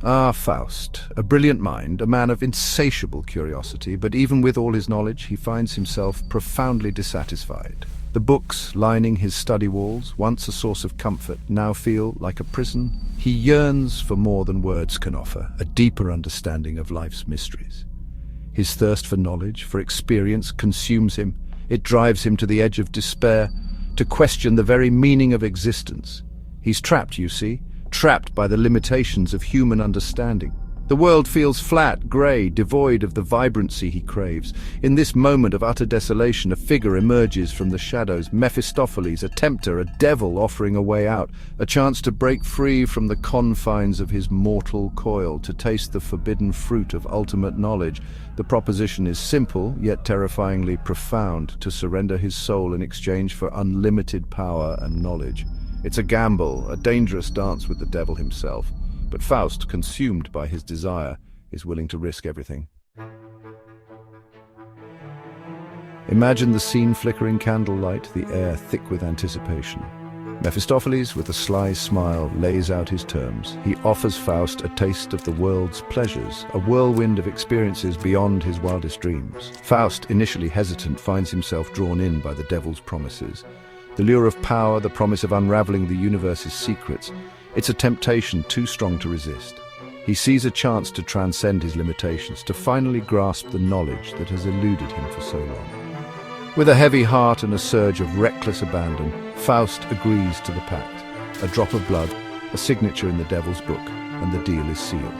Ah, Faust, a brilliant mind, a man of insatiable curiosity, but even with all his knowledge, he finds himself profoundly dissatisfied. The books lining his study walls, once a source of comfort, now feel like a prison. He yearns for more than words can offer, a deeper understanding of life's mysteries. His thirst for knowledge, for experience, consumes him. It drives him to the edge of despair, to question the very meaning of existence. He's trapped, you see, trapped by the limitations of human understanding. The world feels flat, grey, devoid of the vibrancy he craves. In this moment of utter desolation, a figure emerges from the shadows. Mephistopheles, a tempter, a devil offering a way out, a chance to break free from the confines of his mortal coil, to taste the forbidden fruit of ultimate knowledge. The proposition is simple, yet terrifyingly profound: to surrender his soul in exchange for unlimited power and knowledge. It's a gamble, a dangerous dance with the devil himself. But Faust, consumed by his desire, is willing to risk everything. Imagine the scene: flickering candlelight, the air thick with anticipation. Mephistopheles, with a sly smile, lays out his terms. He offers Faust a taste of the world's pleasures, a whirlwind of experiences beyond his wildest dreams. Faust, initially hesitant, finds himself drawn in by the devil's promises. The lure of power, the promise of unraveling the universe's secrets. It's a temptation too strong to resist. He sees a chance to transcend his limitations, to finally grasp the knowledge that has eluded him for so long. With a heavy heart and a surge of reckless abandon, Faust agrees to the pact. A drop of blood, a signature in the devil's book, and the deal is sealed.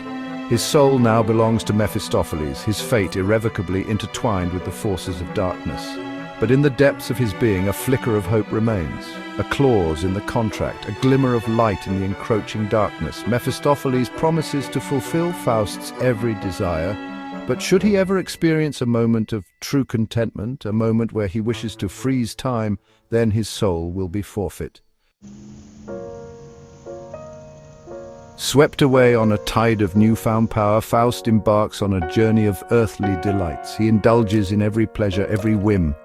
His soul now belongs to Mephistopheles, his fate irrevocably intertwined with the forces of darkness. But in the depths of his being, a flicker of hope remains. A clause in the contract, a glimmer of light in the encroaching darkness. Mephistopheles promises to fulfill Faust's every desire, but should he ever experience a moment of true contentment, a moment where he wishes to freeze time, then his soul will be forfeit. Swept away on a tide of newfound power, Faust embarks on a journey of earthly delights. He indulges in every pleasure, every whim.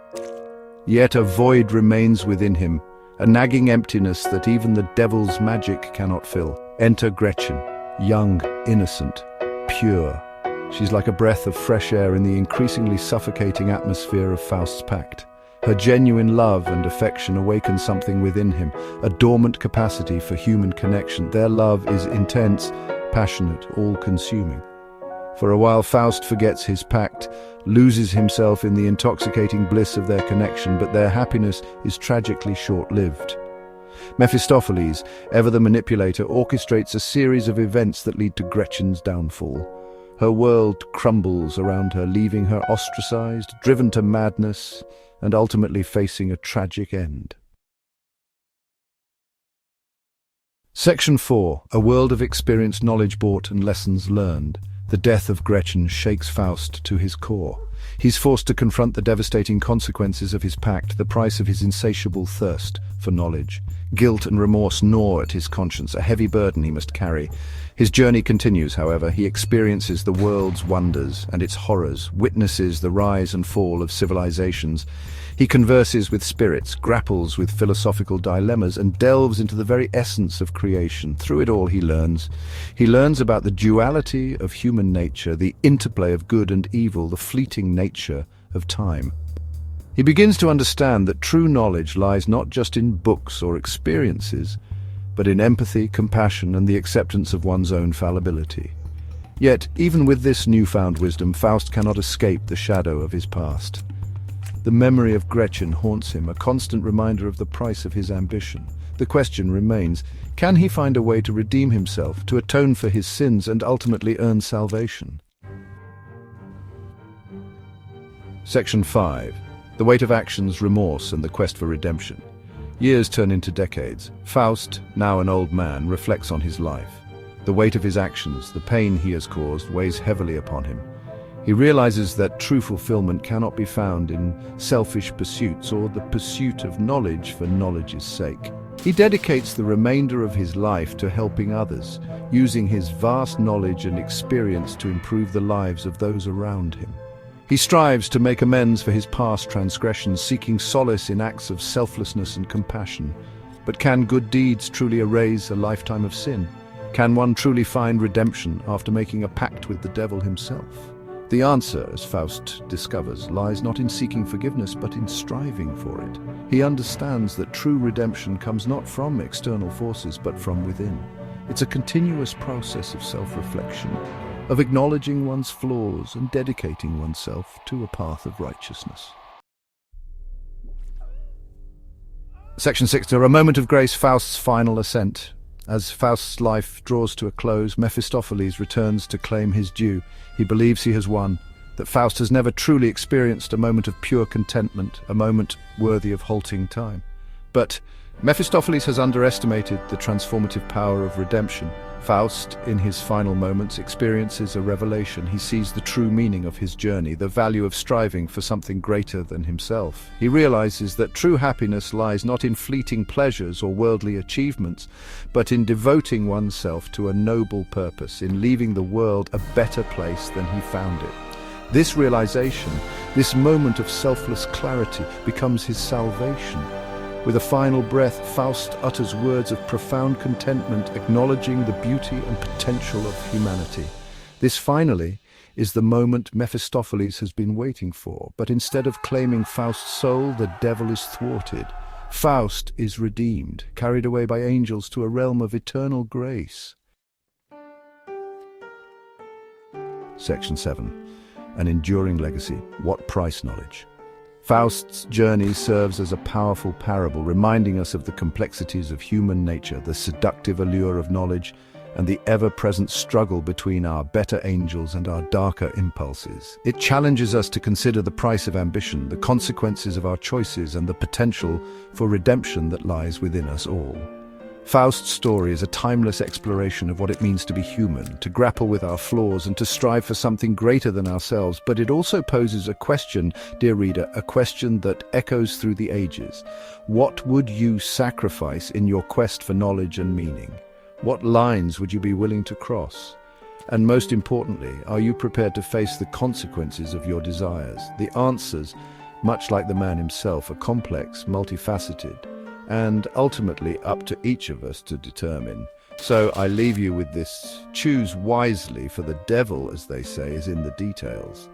Yet a void remains within him, a nagging emptiness that even the devil's magic cannot fill. Enter Gretchen, young, innocent, pure. She's like a breath of fresh air in the increasingly suffocating atmosphere of Faust's pact. Her genuine love and affection awaken something within him, a dormant capacity for human connection. Their love is intense, passionate, all-consuming. For a while Faust forgets his pact, loses himself in the intoxicating bliss of their connection, but their happiness is tragically short-lived. Mephistopheles, ever the manipulator, orchestrates a series of events that lead to Gretchen's downfall. Her world crumbles around her, leaving her ostracized, driven to madness, and ultimately facing a tragic end. Section 4. A world of experience, knowledge bought, and lessons learned. The death of Gretchen shakes Faust to his core. He's forced to confront the devastating consequences of his pact, the price of his insatiable thirst for knowledge. Guilt and remorse gnaw at his conscience, a heavy burden he must carry. His journey continues, however. He experiences the world's wonders and its horrors, witnesses the rise and fall of civilizations. He converses with spirits, grapples with philosophical dilemmas, and delves into the very essence of creation. Through it all he learns. He learns about the duality of human nature, the interplay of good and evil, the fleeting nature of time. He begins to understand that true knowledge lies not just in books or experiences, but in empathy, compassion, and the acceptance of one's own fallibility. Yet, even with this newfound wisdom, Faust cannot escape the shadow of his past. The memory of Gretchen haunts him, a constant reminder of the price of his ambition. The question remains, can he find a way to redeem himself, to atone for his sins, and ultimately earn salvation? Section 5. The weight of actions, remorse, and the quest for redemption. Years turn into decades. Faust, now an old man, reflects on his life. The weight of his actions, the pain he has caused, weighs heavily upon him. He realizes that true fulfillment cannot be found in selfish pursuits or the pursuit of knowledge for knowledge's sake. He dedicates the remainder of his life to helping others, using his vast knowledge and experience to improve the lives of those around him. He strives to make amends for his past transgressions, seeking solace in acts of selflessness and compassion. But can good deeds truly erase a lifetime of sin? Can one truly find redemption after making a pact with the devil himself? The answer, as Faust discovers, lies not in seeking forgiveness but in striving for it. He understands that true redemption comes not from external forces but from within. It's a continuous process of self-reflection, of acknowledging one's flaws and dedicating oneself to a path of righteousness. Section 6. A moment of grace, Faust's final ascent. As Faust's life draws to a close, Mephistopheles returns to claim his due. He believes he has won, that Faust has never truly experienced a moment of pure contentment, a moment worthy of halting time. But Mephistopheles has underestimated the transformative power of redemption. Faust, in his final moments, experiences a revelation. He sees the true meaning of his journey, the value of striving for something greater than himself. He realizes that true happiness lies not in fleeting pleasures or worldly achievements, but in devoting oneself to a noble purpose, in leaving the world a better place than he found it. This realization, this moment of selfless clarity, becomes his salvation. With a final breath, Faust utters words of profound contentment, acknowledging the beauty and potential of humanity. This finally is the moment Mephistopheles has been waiting for, but instead of claiming Faust's soul, the devil is thwarted. Faust is redeemed, carried away by angels to a realm of eternal grace. Section 7. An enduring legacy. What price knowledge? Faust's journey serves as a powerful parable, reminding us of the complexities of human nature, the seductive allure of knowledge, and the ever-present struggle between our better angels and our darker impulses. It challenges us to consider the price of ambition, the consequences of our choices, and the potential for redemption that lies within us all. Faust's story is a timeless exploration of what it means to be human, to grapple with our flaws and to strive for something greater than ourselves. But it also poses a question, dear reader, a question that echoes through the ages. What would you sacrifice in your quest for knowledge and meaning? What lines would you be willing to cross? And most importantly, are you prepared to face the consequences of your desires? The answers, much like the man himself, are complex, multifaceted, and ultimately up to each of us to determine. So I leave you with this: choose wisely, for the devil, as they say, is in the details.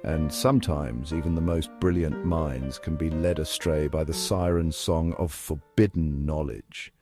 And sometimes even the most brilliant minds can be led astray by the siren song of forbidden knowledge.